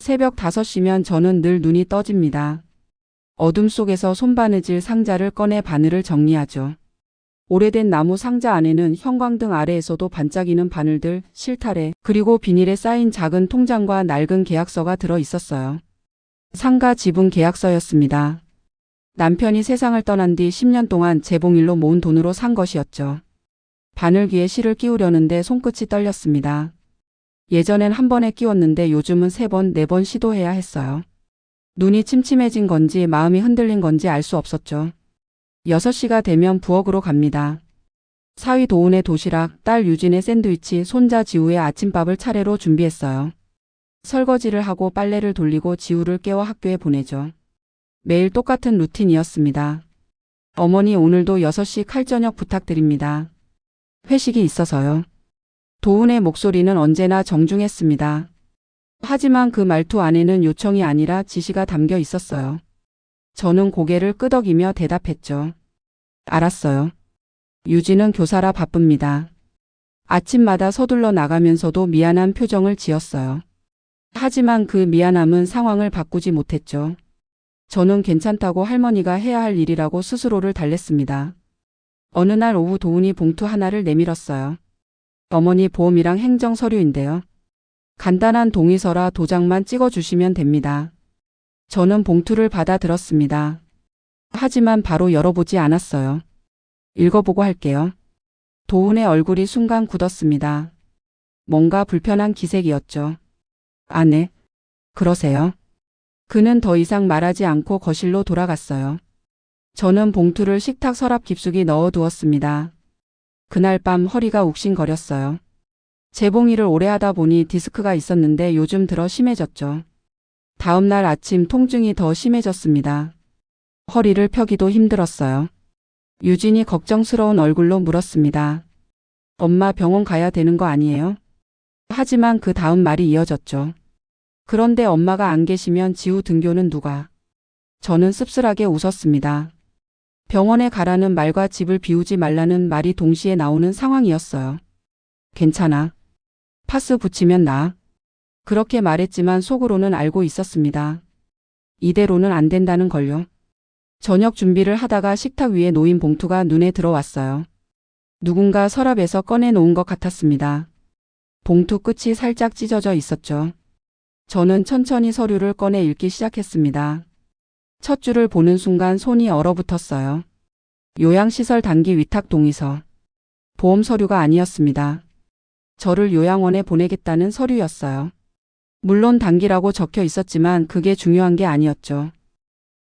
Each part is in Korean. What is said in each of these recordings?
새벽 5시면 저는 늘 눈이 떠집니다. 어둠 속에서 손바느질 상자를 꺼내 바늘을 정리하죠. 오래된 나무 상자 안에는 형광등 아래에서도 반짝이는 바늘들, 실타래, 그리고 비닐에 쌓인 작은 통장과 낡은 계약서가 들어 있었어요. 상가 지분 계약서였습니다. 남편이 세상을 떠난 뒤 10년 동안 재봉일로 모은 돈으로 산 것이었죠. 바늘귀에 실을 끼우려는데 손끝이 떨렸습니다. 예전엔 한 번에 끼웠는데 요즘은 3번, 4번 시도해야 했어요. 눈이 침침해진 건지 마음이 흔들린 건지 알 수 없었죠. 6시가 되면 부엌으로 갑니다. 사위 도훈의 도시락, 딸 유진의 샌드위치, 손자 지우의 아침밥을 차례로 준비했어요. 설거지를 하고 빨래를 돌리고 지우를 깨워 학교에 보내죠. 매일 똑같은 루틴이었습니다. 어머니 오늘도 6시 칼저녁 부탁드립니다. 회식이 있어서요. 도훈의 목소리는 언제나 정중했습니다. 하지만 그 말투 안에는 요청이 아니라 지시가 담겨 있었어요. 저는 고개를 끄덕이며 대답했죠. 알았어요. 유진은 교사라 바쁩니다. 아침마다 서둘러 나가면서도 미안한 표정을 지었어요. 하지만 그 미안함은 상황을 바꾸지 못했죠. 저는 괜찮다고 할머니가 해야 할 일이라고 스스로를 달랬습니다. 어느 날 오후 도훈이 봉투 하나를 내밀었어요. 어머니 보험이랑 행정 서류인데요. 간단한 동의서라 도장만 찍어주시면 됩니다. 저는 봉투를 받아 들었습니다. 하지만 바로 열어보지 않았어요. 읽어보고 할게요. 도훈의 얼굴이 순간 굳었습니다. 뭔가 불편한 기색이었죠. 아, 네. 그러세요. 그는 더 이상 말하지 않고 거실로 돌아갔어요. 저는 봉투를 식탁 서랍 깊숙이 넣어두었습니다. 그날 밤 허리가 욱신거렸어요. 재봉일을 오래 하다 보니 디스크가 있었는데 요즘 들어 심해졌죠. 다음 날 아침 통증이 더 심해졌습니다. 허리를 펴기도 힘들었어요. 유진이 걱정스러운 얼굴로 물었습니다. 엄마 병원 가야 되는 거 아니에요? 하지만 그 다음 말이 이어졌죠. 그런데 엄마가 안 계시면 지우 등교는 누가? 저는 씁쓸하게 웃었습니다. 병원에 가라는 말과 집을 비우지 말라는 말이 동시에 나오는 상황이었어요. 괜찮아. 파스 붙이면 나아. 그렇게 말했지만 속으로는 알고 있었습니다. 이대로는 안 된다는 걸요. 저녁 준비를 하다가 식탁 위에 놓인 봉투가 눈에 들어왔어요. 누군가 서랍에서 꺼내놓은 것 같았습니다. 봉투 끝이 살짝 찢어져 있었죠. 저는 천천히 서류를 꺼내 읽기 시작했습니다. 첫 줄을 보는 순간 손이 얼어붙었어요. 요양시설 단기 위탁 동의서. 보험 서류가 아니었습니다. 저를 요양원에 보내겠다는 서류였어요. 물론 단기라고 적혀 있었지만 그게 중요한 게 아니었죠.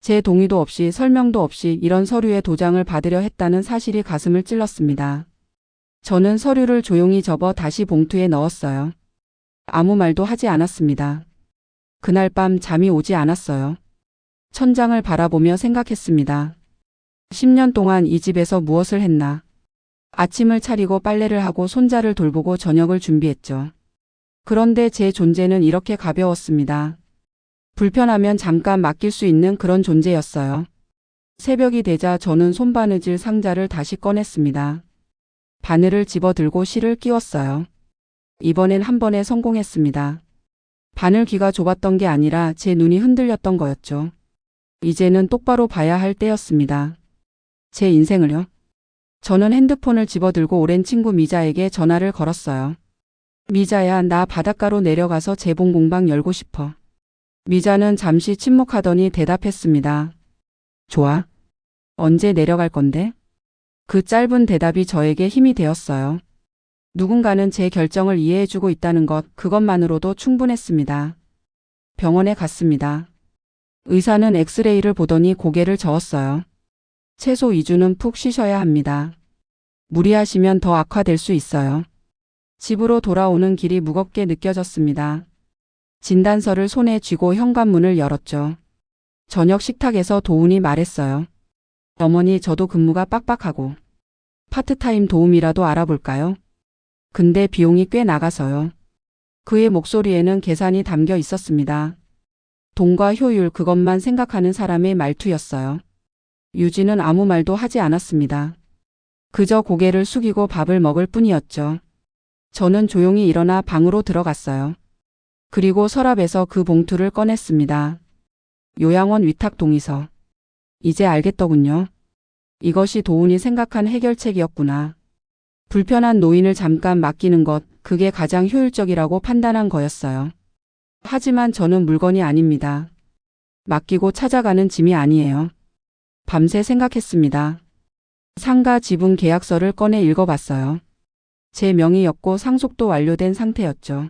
제 동의도 없이 설명도 없이 이런 서류에 도장을 받으려 했다는 사실이 가슴을 찔렀습니다. 저는 서류를 조용히 접어 다시 봉투에 넣었어요. 아무 말도 하지 않았습니다. 그날 밤 잠이 오지 않았어요. 천장을 바라보며 생각했습니다. 10년 동안 이 집에서 무엇을 했나. 아침을 차리고 빨래를 하고 손자를 돌보고 저녁을 준비했죠. 그런데 제 존재는 이렇게 가벼웠습니다. 불편하면 잠깐 맡길 수 있는 그런 존재였어요. 새벽이 되자 저는 손바느질 상자를 다시 꺼냈습니다. 바늘을 집어들고 실을 끼웠어요. 이번엔 한 번에 성공했습니다. 바늘귀가 좁았던 게 아니라 제 눈이 흔들렸던 거였죠. 이제는 똑바로 봐야 할 때였습니다. 제 인생을요. 저는 핸드폰을 집어들고 오랜 친구 미자에게 전화를 걸었어요. 미자야, 나 바닷가로 내려가서 재봉 공방 열고 싶어. 미자는 잠시 침묵하더니 대답했습니다. 좋아. 언제 내려갈 건데? 그 짧은 대답이 저에게 힘이 되었어요. 누군가는 제 결정을 이해해주고 있다는 것, 그것만으로도 충분했습니다. 병원에 갔습니다. 의사는 엑스레이를 보더니 고개를 저었어요. 최소 2주는 푹 쉬셔야 합니다. 무리하시면 더 악화될 수 있어요. 집으로 돌아오는 길이 무겁게 느껴졌습니다. 진단서를 손에 쥐고 현관문을 열었죠. 저녁 식탁에서 도훈이 말했어요. 어머니, 저도 근무가 빡빡하고 파트타임 도움이라도 알아볼까요? 근데 비용이 꽤 나가서요. 그의 목소리에는 계산이 담겨 있었습니다. 돈과 효율, 그것만 생각하는 사람의 말투였어요. 유진은 아무 말도 하지 않았습니다. 그저 고개를 숙이고 밥을 먹을 뿐이었죠. 저는 조용히 일어나 방으로 들어갔어요. 그리고 서랍에서 그 봉투를 꺼냈습니다. 요양원 위탁 동의서. 이제 알겠더군요. 이것이 도훈이 생각한 해결책이었구나. 불편한 노인을 잠깐 맡기는 것, 그게 가장 효율적이라고 판단한 거였어요. 하지만 저는 물건이 아닙니다. 맡기고 찾아가는 짐이 아니에요. 밤새 생각했습니다. 상가 지분 계약서를 꺼내 읽어봤어요. 제 명의였고 상속도 완료된 상태였죠.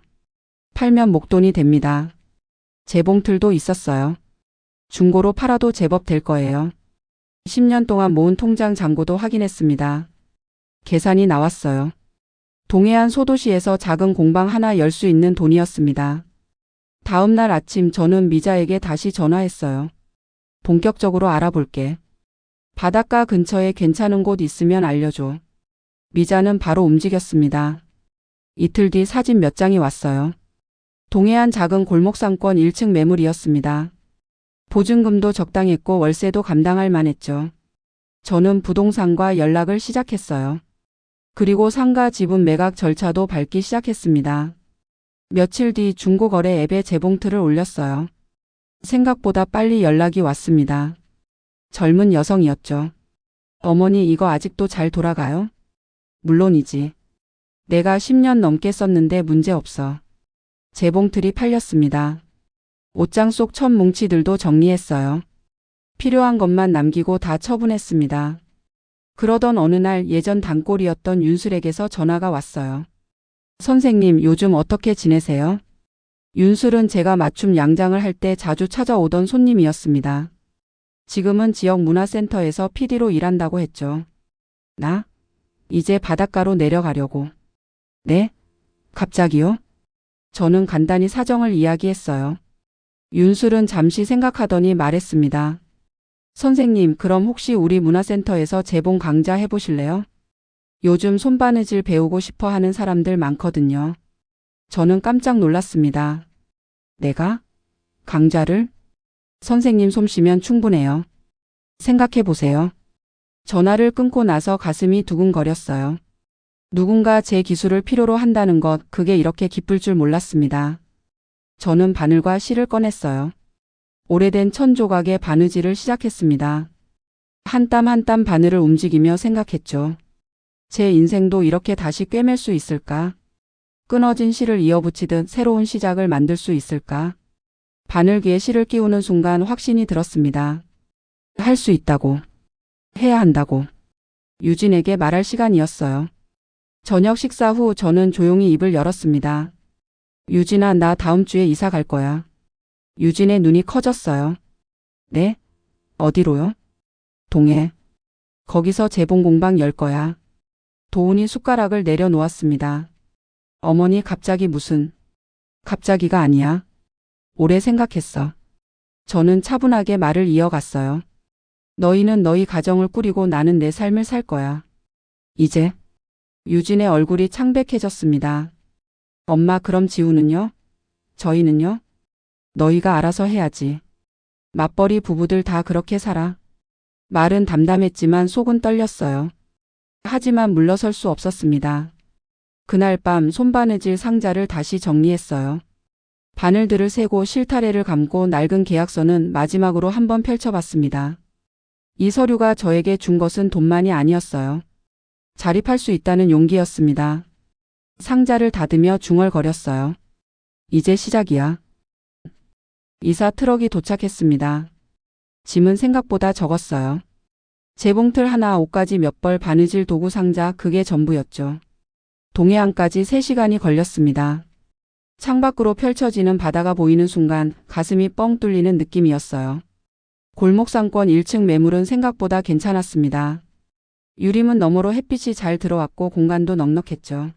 팔면 목돈이 됩니다. 재봉틀도 있었어요. 중고로 팔아도 제법 될 거예요. 10년 동안 모은 통장 잔고도 확인했습니다. 계산이 나왔어요. 동해안 소도시에서 작은 공방 하나 열 수 있는 돈이었습니다. 다음 날 아침 저는 미자에게 다시 전화했어요. 본격적으로 알아볼게. 바닷가 근처에 괜찮은 곳 있으면 알려줘. 미자는 바로 움직였습니다. 이틀 뒤 사진 몇 장이 왔어요. 동해안 작은 골목상권 1층 매물이었습니다. 보증금도 적당했고 월세도 감당할 만했죠. 저는 부동산과 연락을 시작했어요. 그리고 상가 지분 매각 절차도 밟기 시작했습니다. 며칠 뒤 중고거래 앱에 재봉틀을 올렸어요. 생각보다 빨리 연락이 왔습니다. 젊은 여성이었죠. 어머니 이거 아직도 잘 돌아가요? 물론이지. 내가 10년 넘게 썼는데 문제 없어. 재봉틀이 팔렸습니다. 옷장 속 첫 뭉치들도 정리했어요. 필요한 것만 남기고 다 처분했습니다. 그러던 어느 날 예전 단골이었던 윤술에게서 전화가 왔어요. 선생님, 요즘 어떻게 지내세요? 윤술은 제가 맞춤 양장을 할 때 자주 찾아오던 손님이었습니다. 지금은 지역 문화센터에서 PD로 일한다고 했죠. 나? 이제 바닷가로 내려가려고. 네? 갑자기요? 저는 간단히 사정을 이야기했어요. 윤술은 잠시 생각하더니 말했습니다. 선생님, 그럼 혹시 우리 문화센터에서 재봉 강좌 해보실래요? 요즘 손바느질 배우고 싶어 하는 사람들 많거든요. 저는 깜짝 놀랐습니다. 내가? 강좌를? 선생님 솜씨면 충분해요. 생각해 보세요. 전화를 끊고 나서 가슴이 두근거렸어요. 누군가 제 기술을 필요로 한다는 것, 그게 이렇게 기쁠 줄 몰랐습니다. 저는 바늘과 실을 꺼냈어요. 오래된 천조각의 바느질을 시작했습니다. 한 땀 한 땀 바늘을 움직이며 생각했죠. 제 인생도 이렇게 다시 꿰맬 수 있을까? 끊어진 실을 이어붙이듯 새로운 시작을 만들 수 있을까? 바늘귀에 실을 끼우는 순간 확신이 들었습니다. 할 수 있다고. 해야 한다고. 유진에게 말할 시간이었어요. 저녁 식사 후 저는 조용히 입을 열었습니다. 유진아, 나 다음 주에 이사 갈 거야. 유진의 눈이 커졌어요. 네? 어디로요? 동해. 거기서 재봉 공방 열 거야. 도훈이 숟가락을 내려놓았습니다. 어머니 갑자기 무슨. 갑자기가 아니야. 오래 생각했어. 저는 차분하게 말을 이어갔어요. 너희는 너희 가정을 꾸리고 나는 내 삶을 살 거야. 이제. 유진의 얼굴이 창백해졌습니다. 엄마, 그럼 지우는요? 저희는요? 너희가 알아서 해야지. 맞벌이 부부들 다 그렇게 살아. 말은 담담했지만 속은 떨렸어요. 하지만 물러설 수 없었습니다. 그날 밤 손바느질 상자를 다시 정리했어요. 바늘들을 세고 실타래를 감고 낡은 계약서는 마지막으로 한번 펼쳐봤습니다. 이 서류가 저에게 준 것은 돈만이 아니었어요. 자립할 수 있다는 용기였습니다. 상자를 닫으며 중얼거렸어요. 이제 시작이야. 이사 트럭이 도착했습니다. 짐은 생각보다 적었어요. 재봉틀 하나, 옷가지 몇 벌, 바느질 도구 상자, 그게 전부였죠. 동해안까지 3시간이 걸렸습니다. 창밖으로 펼쳐지는 바다가 보이는 순간 가슴이 뻥 뚫리는 느낌이었어요. 골목상권 1층 매물은 생각보다 괜찮았습니다. 유리문 너머로 햇빛이 잘 들어왔고 공간도 넉넉했죠.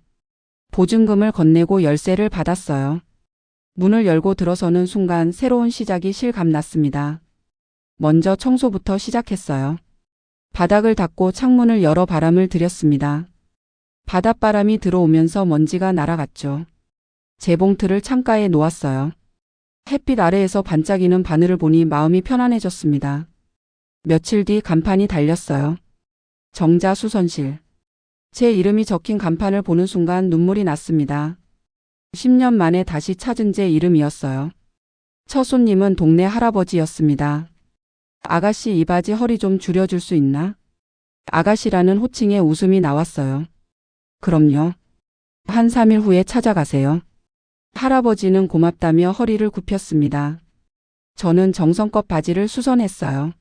보증금을 건네고 열쇠를 받았어요. 문을 열고 들어서는 순간 새로운 시작이 실감났습니다. 먼저 청소부터 시작했어요. 바닥을 닦고 창문을 열어 바람을 들였습니다. 바닷바람이 들어오면서 먼지가 날아갔죠. 재봉틀을 창가에 놓았어요. 햇빛 아래에서 반짝이는 바늘을 보니 마음이 편안해졌습니다. 며칠 뒤 간판이 달렸어요. 정자수선실. 제 이름이 적힌 간판을 보는 순간 눈물이 났습니다. 10년 만에 다시 찾은 제 이름이었어요. 첫 손님은 동네 할아버지였습니다. 아가씨, 이 바지 허리 좀 줄여줄 수 있나? 아가씨라는 호칭에 웃음이 나왔어요. 그럼요. 한 3일 후에 찾아가세요. 할아버지는 고맙다며 허리를 굽혔습니다. 저는 정성껏 바지를 수선했어요.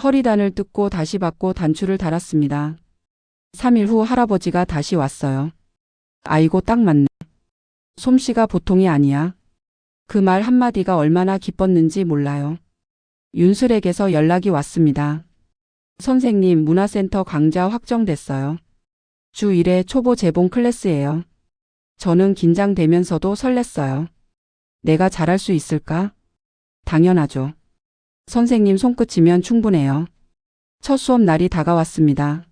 허리단을 뜯고 다시 받고 단추를 달았습니다. 3일 후 할아버지가 다시 왔어요. 아이고, 딱 맞네. 솜씨가 보통이 아니야. 그 말 한마디가 얼마나 기뻤는지 몰라요. 윤슬에게서 연락이 왔습니다. 선생님, 문화센터 강좌 확정됐어요. 주 1회 초보 재봉 클래스예요. 저는 긴장되면서도 설렜어요. 내가 잘할 수 있을까? 당연하죠. 선생님 손끝이면 충분해요. 첫 수업 날이 다가왔습니다.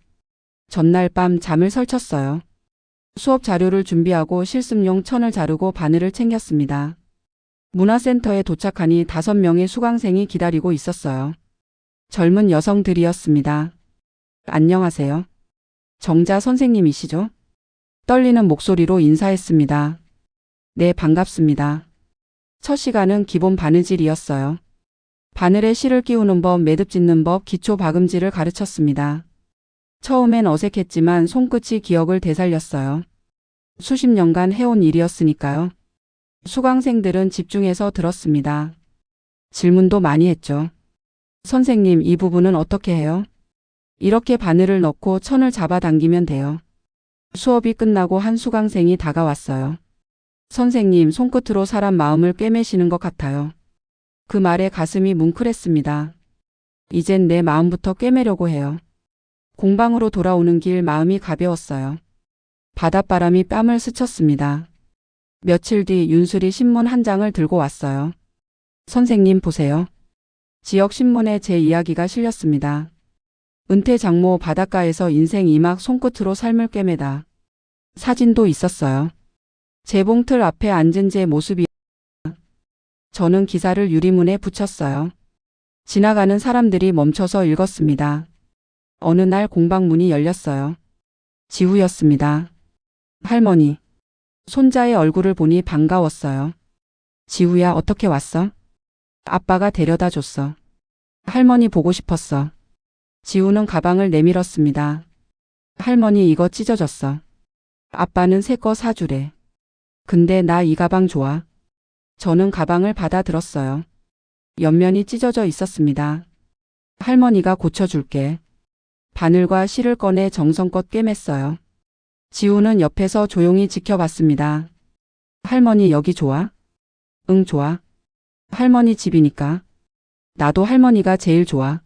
전날 밤 잠을 설쳤어요. 수업 자료를 준비하고 실습용 천을 자르고 바늘을 챙겼습니다. 문화센터에 도착하니 5명의 수강생이 기다리고 있었어요. 젊은 여성들이었습니다. 안녕하세요. 정자 선생님이시죠? 떨리는 목소리로 인사했습니다. 네, 반갑습니다. 첫 시간은 기본 바느질이었어요. 바늘에 실을 끼우는 법, 매듭 짓는 법, 기초 박음질을 가르쳤습니다. 처음엔 어색했지만 손끝이 기억을 되살렸어요. 수십 년간 해온 일이었으니까요. 수강생들은 집중해서 들었습니다. 질문도 많이 했죠. 선생님, 이 부분은 어떻게 해요? 이렇게 바늘을 넣고 천을 잡아당기면 돼요. 수업이 끝나고 한 수강생이 다가왔어요. 선생님, 손끝으로 사람 마음을 꿰매시는 것 같아요. 그 말에 가슴이 뭉클했습니다. 이젠 내 마음부터 꿰매려고 해요. 공방으로 돌아오는 길 마음이 가벼웠어요. 바닷바람이 뺨을 스쳤습니다. 며칠 뒤 윤술이 신문 한 장을 들고 왔어요. 선생님, 보세요. 지역 신문에 제 이야기가 실렸습니다. 은퇴 장모 바닷가에서 인생 2막 손끝으로 삶을 꿰매다. 사진도 있었어요. 재봉틀 앞에 앉은 제 모습이. 저는 기사를 유리문에 붙였어요. 지나가는 사람들이 멈춰서 읽었습니다. 어느 날 공방문이 열렸어요. 지우였습니다. 할머니. 손자의 얼굴을 보니 반가웠어요. 지우야, 어떻게 왔어? 아빠가 데려다 줬어. 할머니 보고 싶었어. 지우는 가방을 내밀었습니다. 할머니, 이거 찢어졌어. 아빠는 새 거 사주래. 근데 나 이 가방 좋아. 저는 가방을 받아 들었어요. 옆면이 찢어져 있었습니다. 할머니가 고쳐줄게. 바늘과 실을 꺼내 정성껏 꿰맸어요. 지우는 옆에서 조용히 지켜봤습니다. 할머니, 여기 좋아? 응, 좋아. 할머니 집이니까. 나도 할머니가 제일 좋아.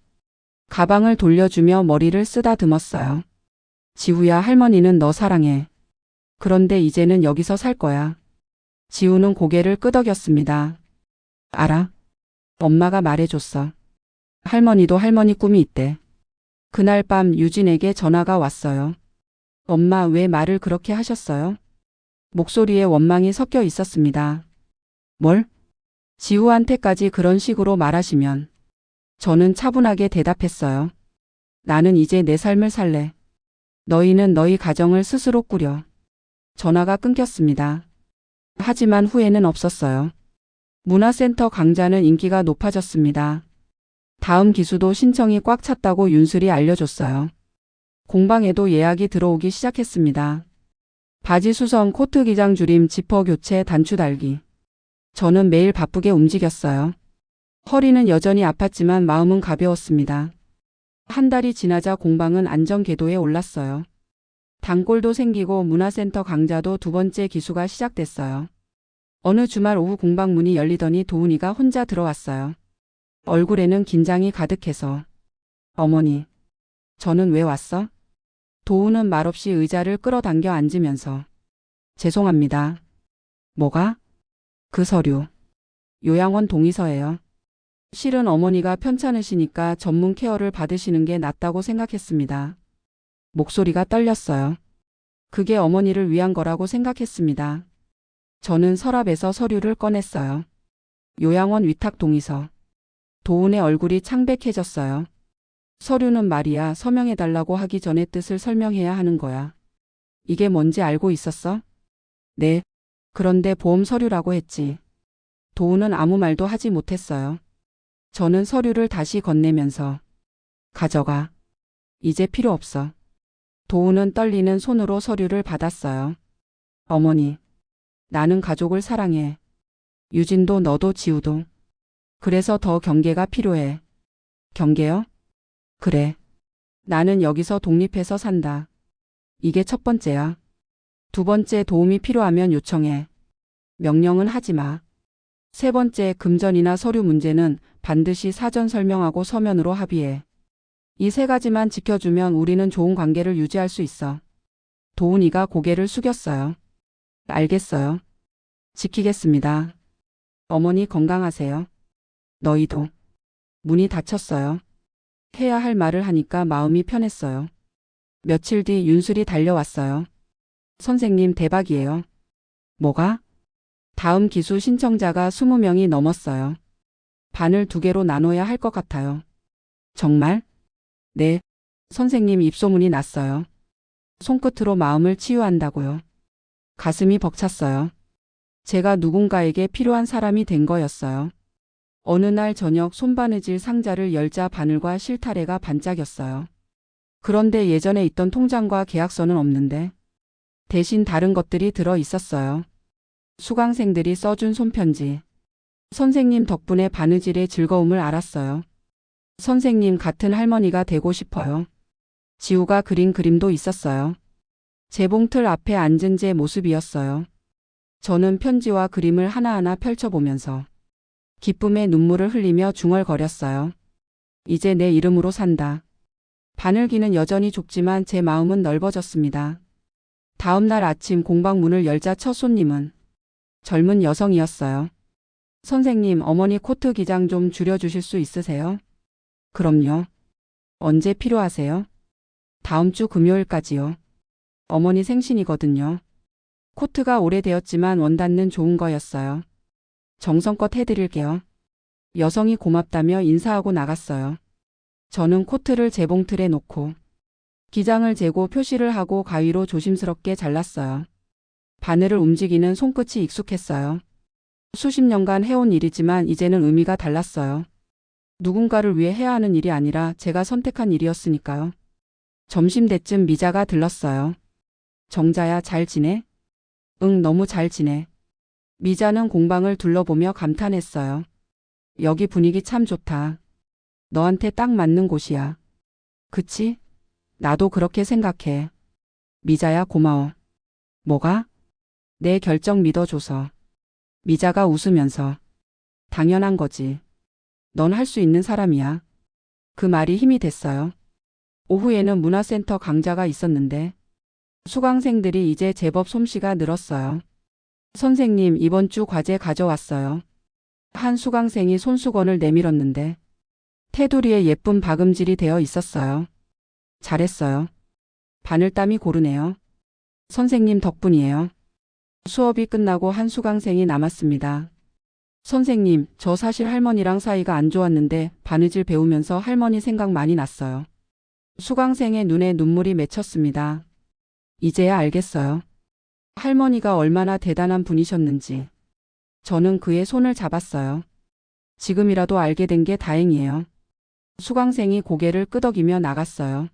가방을 돌려주며 머리를 쓰다듬었어요. 지우야, 할머니는 너 사랑해. 그런데 이제는 여기서 살 거야. 지우는 고개를 끄덕였습니다. 알아. 엄마가 말해줬어. 할머니도 할머니 꿈이 있대. 그날 밤 유진에게 전화가 왔어요. 엄마, 왜 말을 그렇게 하셨어요? 목소리에 원망이 섞여 있었습니다. 뭘? 지우한테까지 그런 식으로 말하시면. 저는 차분하게 대답했어요. 나는 이제 내 삶을 살래. 너희는 너희 가정을 스스로 꾸려. 전화가 끊겼습니다. 하지만 후회는 없었어요. 문화센터 강좌는 인기가 높아졌습니다. 다음 기수도 신청이 꽉 찼다고 윤슬이 알려줬어요. 공방에도 예약이 들어오기 시작했습니다. 바지 수선, 코트 기장 줄임, 지퍼 교체, 단추 달기. 저는 매일 바쁘게 움직였어요. 허리는 여전히 아팠지만 마음은 가벼웠습니다. 한 달이 지나자 공방은 안정 궤도에 올랐어요. 단골도 생기고 문화센터 강좌도 2번째 기수가 시작됐어요. 어느 주말 오후 공방문이 열리더니 도훈이가 혼자 들어왔어요. 얼굴에는 긴장이 가득해서. 어머니, 저는 왜 왔어? 도훈은 말없이 의자를 끌어당겨 앉으면서. 죄송합니다. 뭐가? 그 서류. 요양원 동의서예요. 실은 어머니가 편찮으시니까 전문 케어를 받으시는 게 낫다고 생각했습니다. 목소리가 떨렸어요. 그게 어머니를 위한 거라고 생각했습니다. 저는 서랍에서 서류를 꺼냈어요. 요양원 위탁 동의서. 도훈의 얼굴이 창백해졌어요. 서류는 말이야, 서명해달라고 하기 전에 뜻을 설명해야 하는 거야. 이게 뭔지 알고 있었어? 네. 그런데 보험 서류라고 했지. 도우는 아무 말도 하지 못했어요. 저는 서류를 다시 건네면서 가져가. 이제 필요 없어. 도우는 떨리는 손으로 서류를 받았어요. 어머니, 나는 가족을 사랑해. 유진도 너도 지우도. 그래서 더 경계가 필요해. 경계요? 그래. 나는 여기서 독립해서 산다. 이게 첫 번째야. 두 번째, 도움이 필요하면 요청해. 명령은 하지 마. 세 번째, 금전이나 서류 문제는 반드시 사전 설명하고 서면으로 합의해. 이 세 가지만 지켜주면 우리는 좋은 관계를 유지할 수 있어. 도훈이가 고개를 숙였어요. 알겠어요. 지키겠습니다. 어머니 건강하세요. 너희도. 문이 닫혔어요. 해야 할 말을 하니까 마음이 편했어요. 며칠 뒤 윤술이 달려왔어요. 선생님 대박이에요. 뭐가? 다음 기수 신청자가 20명이 넘었어요. 반을 2개로 나눠야 할 것 같아요. 정말? 네. 선생님 입소문이 났어요. 손끝으로 마음을 치유한다고요. 가슴이 벅찼어요. 제가 누군가에게 필요한 사람이 된 거였어요. 어느 날 저녁 손바느질 상자를 열자 바늘과 실타래가 반짝였어요. 그런데 예전에 있던 통장과 계약서는 없는데 대신 다른 것들이 들어 있었어요. 수강생들이 써준 손편지. 선생님 덕분에 바느질의 즐거움을 알았어요. 선생님 같은 할머니가 되고 싶어요. 지우가 그린 그림도 있었어요. 재봉틀 앞에 앉은 제 모습이었어요. 저는 편지와 그림을 하나하나 펼쳐보면서 기쁨의 눈물을 흘리며 중얼거렸어요. 이제 내 이름으로 산다. 바늘기는 여전히 좁지만 제 마음은 넓어졌습니다. 다음 날 아침 공방 문을 열자 첫 손님은 젊은 여성이었어요. 선생님, 어머니 코트 기장 좀 줄여주실 수 있으세요? 그럼요. 언제 필요하세요? 다음 주 금요일까지요. 어머니 생신이거든요. 코트가 오래되었지만 원단은 좋은 거였어요. 정성껏 해드릴게요. 여성이 고맙다며 인사하고 나갔어요. 저는 코트를 재봉틀에 놓고 기장을 재고 표시를 하고 가위로 조심스럽게 잘랐어요. 바늘을 움직이는 손끝이 익숙했어요. 수십 년간 해온 일이지만 이제는 의미가 달랐어요. 누군가를 위해 해야 하는 일이 아니라 제가 선택한 일이었으니까요. 점심때쯤 미자가 들렀어요. 정자야, 잘 지내? 응, 너무 잘 지내. 미자는 공방을 둘러보며 감탄했어요. 여기 분위기 참 좋다. 너한테 딱 맞는 곳이야. 그치? 나도 그렇게 생각해. 미자야, 고마워. 뭐가? 내 결정 믿어줘서. 미자가 웃으면서. 당연한 거지. 넌 할 수 있는 사람이야. 그 말이 힘이 됐어요. 오후에는 문화센터 강좌가 있었는데 수강생들이 이제 제법 솜씨가 늘었어요. 선생님, 이번 주 과제 가져왔어요. 한 수강생이 손수건을 내밀었는데 테두리에 예쁜 박음질이 되어 있었어요. 잘했어요. 바늘땀이 고르네요. 선생님 덕분이에요. 수업이 끝나고 한 수강생이 남았습니다. 선생님, 저 사실 할머니랑 사이가 안 좋았는데 바느질 배우면서 할머니 생각 많이 났어요. 수강생의 눈에 눈물이 맺혔습니다. 이제야 알겠어요. 할머니가 얼마나 대단한 분이셨는지. 저는 그의 손을 잡았어요. 지금이라도 알게 된 게 다행이에요. 수강생이 고개를 끄덕이며 나갔어요.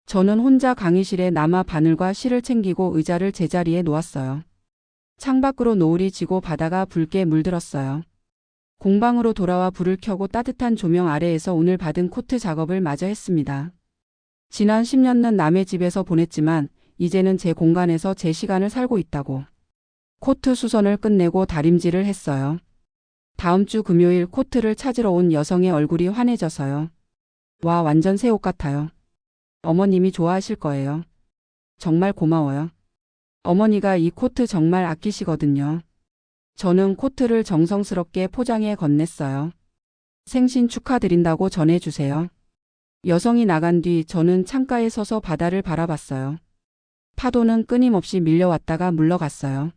저는 혼자 강의실에 남아 바늘과 실을 챙기고 의자를 제자리에 놓았어요. 창밖으로 노을이 지고 바다가 붉게 물들었어요. 공방으로 돌아와 불을 켜고 따뜻한 조명 아래에서 오늘 받은 코트 작업을 마저 했습니다. 지난 10년은 남의 집에서 보냈지만 이제는 제 공간에서 제 시간을 살고 있다고. 코트 수선을 끝내고 다림질을 했어요. 다음 주 금요일 코트를 찾으러 온 여성의 얼굴이 환해져서요. 와, 완전 새 옷 같아요. 어머님이 좋아하실 거예요. 정말 고마워요. 어머니가 이 코트 정말 아끼시거든요. 저는 코트를 정성스럽게 포장해 건넸어요. 생신 축하드린다고 전해주세요. 여성이 나간 뒤 저는 창가에 서서 바다를 바라봤어요. 파도는 끊임없이 밀려왔다가 물러갔어요.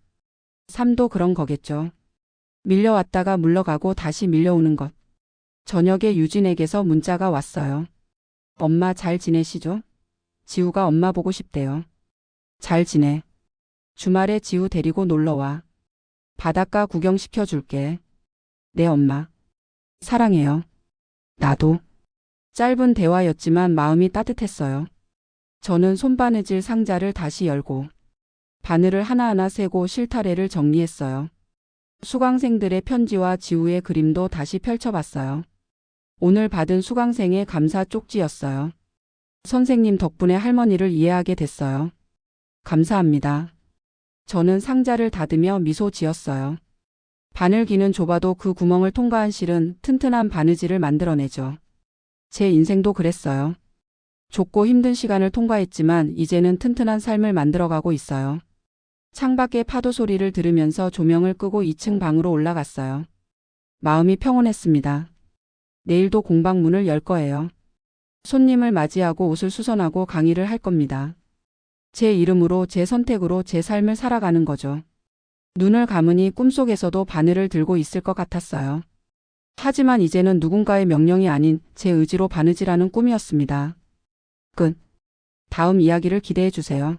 삶도 그런 거겠죠. 밀려왔다가 물러가고 다시 밀려오는 것. 저녁에 유진에게서 문자가 왔어요. 엄마 잘 지내시죠? 지우가 엄마 보고 싶대요. 잘 지내. 주말에 지우 데리고 놀러와. 바닷가 구경시켜 줄게. 네, 엄마. 사랑해요. 나도. 짧은 대화였지만 마음이 따뜻했어요. 저는 손바느질 상자를 다시 열고 바늘을 하나하나 세고 실타래를 정리했어요. 수강생들의 편지와 지우의 그림도 다시 펼쳐봤어요. 오늘 받은 수강생의 감사 쪽지였어요. 선생님 덕분에 할머니를 이해하게 됐어요. 감사합니다. 저는 상자를 닫으며 미소 지었어요. 바늘기는 좁아도 그 구멍을 통과한 실은 튼튼한 바느질을 만들어내죠. 제 인생도 그랬어요. 좁고 힘든 시간을 통과했지만 이제는 튼튼한 삶을 만들어가고 있어요. 창밖의 파도 소리를 들으면서 조명을 끄고 2층 방으로 올라갔어요. 마음이 평온했습니다. 내일도 공방문을 열 거예요. 손님을 맞이하고 옷을 수선하고 강의를 할 겁니다. 제 이름으로, 제 선택으로 제 삶을 살아가는 거죠. 눈을 감으니 꿈속에서도 바늘을 들고 있을 것 같았어요. 하지만 이제는 누군가의 명령이 아닌 제 의지로 바느질하는 꿈이었습니다. 끝. 다음 이야기를 기대해 주세요.